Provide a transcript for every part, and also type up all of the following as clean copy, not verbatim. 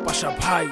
পাশা ভাই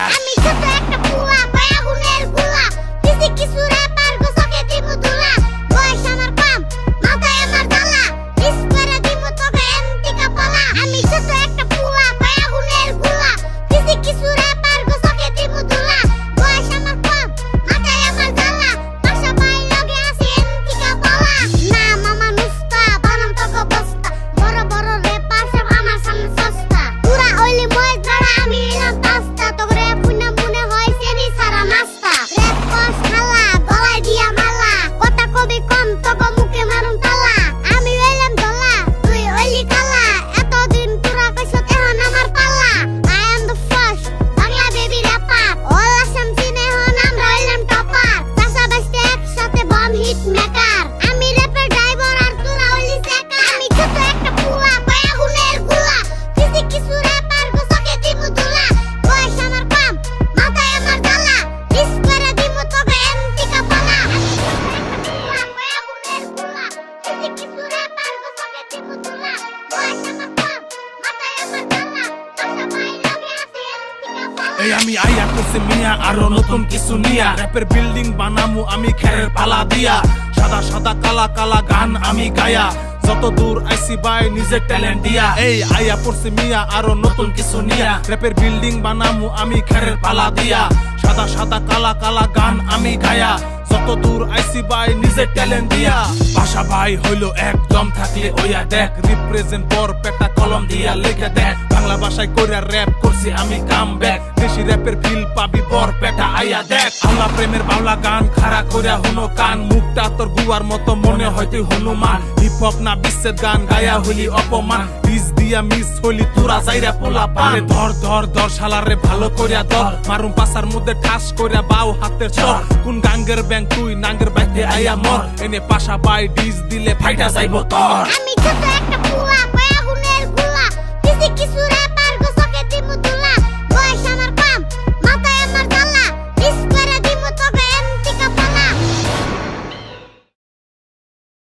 আমি ছোট একটা পুয়া পায়া গুনের গুলা কিছু কিছু র্যাপার গোসকে দিমু দুলা বয়স আমার কম মাথায় আমার জ্বালা মিস করে দিমু তোকে এন্টিকা পালা আমি ছোট একটা পুয়া পায়া গুনের গুলা কিছু কিছু র্যাপার গোসকে দিমু দুলা বয়স আমার কম মাথায় আমার জ্বালা পাশা ভাই লগে আছে এন্টিকা পালা না মামা নুস্তা বানাম তোকে বস্তা বড় বড় র্যাপার সব আমার সামনে সস্তা পুরা ওইলি মই ধরা আমি এলাম তাস্তা তোরে পুনা মনে হয় সেনি সারা নাস্তা র‍্যাপ কস খালা গলায় দিয়া মালা কথা কবি কম তোকে মুখে মারুম তালা আমি হইলাম দলা তুই হইলি কালা এতদিন তোরা কইছত এখন আমার পালা I am the first Bangla baby rapper all Assam চিনে হন আমরা হইলাম টপার পাশাপাশি একসাথে বম হিট মেকার আমি র্যাপের ড্রাইভার আর তোরা হইলি সেকার আমি ছোট একটা পুয়া পায়া গুনের গুলা কিছু কিছু র্যাপার গোসকে দিমু দুলা বয়স আমার কম মাথায় আমার জ্বালা মিস করে দিমু তোকে এন্টিকা পালা আমি ছোট একটা পুয়া পায়া গুনের গুলা কিছু কিছু র্যাপার গোসকে দিমু দুলা বয়স আমার কম মাথায় আমার জ্বালা পাশা ভাই লগে আছে এন্টিকা পালা এই আমি আইয়া করছি মিয়া আরো নতুন কিছু নিয়া র্যাপের বিল্ডিং বানামু আমি খেরের পালা দিয়া সাদা সাদা কালা কালা গান আমি গায়া যত দূর আইসি বাই নিজের ট্যালেন্ট দিয়া এই আইয়া পড়ছি মিয়া আরো নতুন কিছু নিয়া র্যাপের বিল্ডিং বানামু আমি খেরের পালা দিয়া সাদা সাদা কালা কালা গান আমি গায়া যত দূর আইসি বাই নিজের ট্যালেন্ট দিয়া পাশা ভাই হইলো একদম থাকলে ওইয়া দেখ রিপ্রেজেন্ট বর পেটা কলম দিয়া লিখে দেখ বাংলা ভাষায় কইরা র‍্যাপ করছি আমি কাম ব্যাক দেশি র‍্যাপের ফিল পাবি বর পেটা আইয়া দেখ আল্লাহ প্রেমের বাউলা গান খাড়া কইরা হুনো কান মুখটা তোর গুয়ার মতো মনে হয় তুই হনুমান হিপ হপ না বিচ্ছেদ গান গায়া হইলি অপমান ডিস দিয়া মিস হইলি তোরা যাইরা পোলা পারে ধর ধর ধর শালারে ভালো কইরা ধর মারুম পাছার মধ্যে ঠাস কইরা বাউ হাতের চর কোন গাঙ্গের ব্যাং তুই নাঙ্গের বাইতে আইয়া মর এনে পাশা বাই ডিস দিলে ফাইটা যাইবো তোর আমি ছোট একটা পুয়া